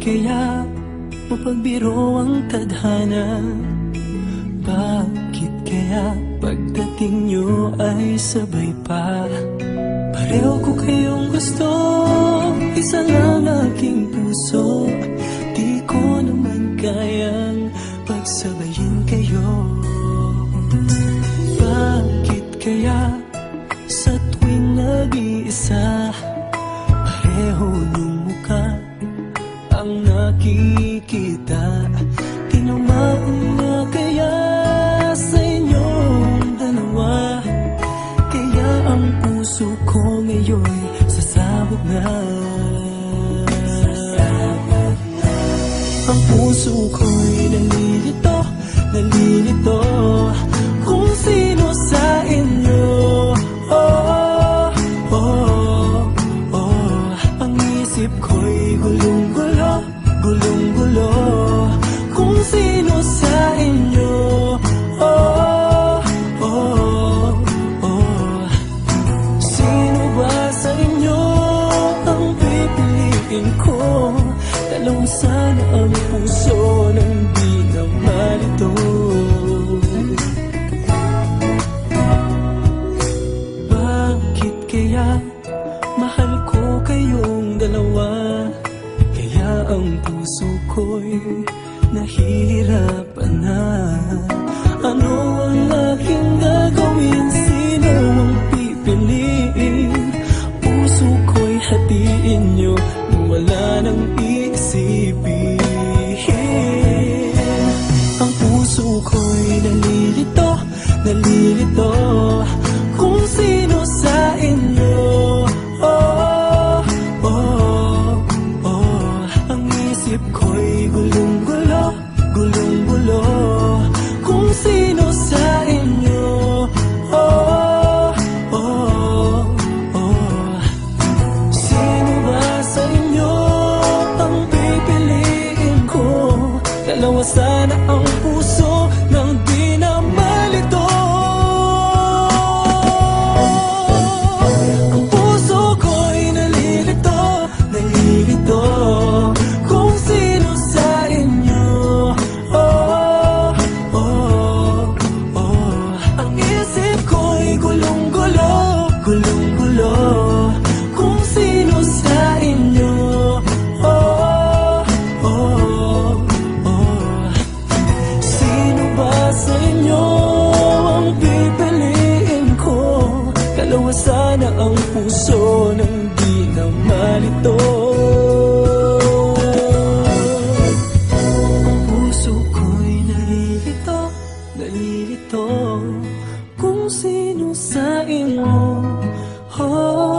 kaya mapagbiro ang tadhana? Bakit kaya pagdating nyo ay sabay pa? Pareho ko kayong gusto, isa lang aking puso. Di ko naman kayang pagsabayin kayo. Bakit kaya sa tuwing nag-iisa, pareho nung mukha ang nakikita? Tinamaan na kaya sa inyong dalawa? Kaya ang puso ko ngayon sasabog na. Ang puso ko'y nalilito, nalilito kung sino sa inyo. Oh, oh, oh. Ang isip ko'y gulong-gulo, gulong-gulo kung sino sa inyo. Oh, oh, oh. Sino ba sa inyo ang pipiliin ko? Dalawang sana ang puso nang di na malito. Bakit kaya mahal ko kayong dalawa? Kaya ang puso ko'y nahihirapan na. Ano ang aking gagawin? Sino ang pipiliin? Puso ko'y hatiin nyo, wala nang iisipin. Ang puso ko'y nalilito, nalilito kung sino sa inyo. Oh, oh, oh. Ang isip ko'y gulong-gulo, gulong-gulo kung sino sa inyo. Oh, oh, oh. Sino ba sa inyo ang pipiliin ko? Dalawa sana ang puso nang di na malito. Ang puso ko'y nalilito, nalilito kung sino sa inyo. Oh, oh, oh. Ang isip ko'y gulong-gulo, gulong-gulo kung sino sa inyo. Oh, oh, oh. Sino ba sa inyo ang pipiliin ko? Dalawa sana ang puso nang di na malito. Ang puso ko'y nalilito, nalilito kung sino sa inyo. Oh,